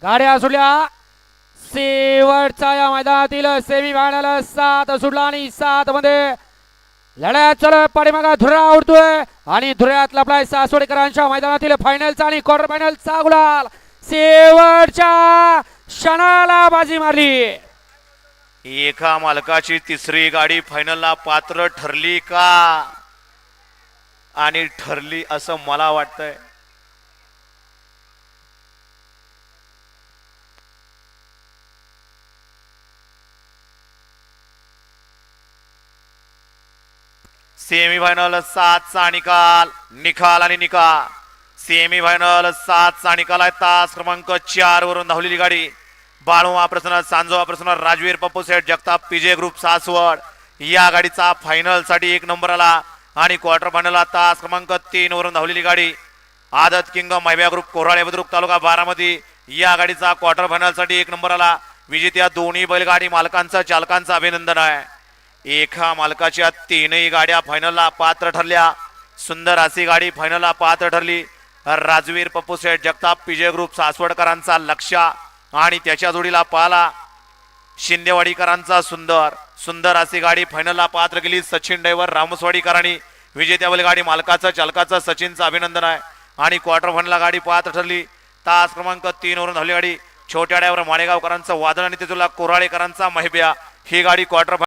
गाड्या सुटल्या शेवटचा या मैदानातील सेमी फायनल 7 सुटला आणि 7 मध्ये लढ्यात चल पाठीमागा धुरा उडतोय आणि धुऱ्यात लपलाय सासवडकरांच्या मैदानातील फायनलचा आणि क्वार्टर फायनलचा गुलाल शेवटच्या क्षणाला बाजी मारली। एका मालकाची तिसरी गाडी फायनलला पात्र ठरली का आणि ठरली असं मला वाटतंय। सेमीफायनल 7चा निकाल आणि निकाल सेमीफायनल 7चा निकाल आहे। तास क्रमांक 4 वरून धावलेली गाडी बाळूमा प्रसन्न सांजोबा प्रसन्न राजवीर पप्पू सेठ जगताप पीजे ग्रुप सासवड या गाडीचा फायनल साठी 1 नंबर आला आणि क्वार्टर फायनलला तास क्रमांक 3 वरून धावलेली गाडी आदत किंग मैब्या ग्रुप कोराळे बुद्रुक तालुका बारामती या गाडीचा क्वार्टर फायनल साठी 1 नंबर आला। विजेत्या दोन्ही बैलगाडी मालकांचं चालकांचं अभिनंदन आहे। एका मालकाच्या 3ही गाड्या फायनलला पात्र ठरल्या। सुंदर अशी गाडी फायनलला पात्र ठरली। राजवीर पप्पू सेठ जगताप पीजे ग्रुप सासवडकरांचा लक्ष आणि त्याच्या जोडीला पाला शिंदेवाडीकरांचा सुंदर अशी गाडी फायनलला पात्र केली। सचिन ड्रायव्हर रामसवाडीकरांनी विजेत्या बैलगाडी मालकाचं चालकाचं सचिनचं अभिनंदन आहे आणि क्वार्टर फायनलला गाडी पात्र ठरली। तास क्रमांक 3 वरून धावली गाडी छोट्या ड्रायव्हर माणेगावकरांचं वादळ आणि त्याला कोराळेकरांचा महिब्या ही गाडी क्वार्टर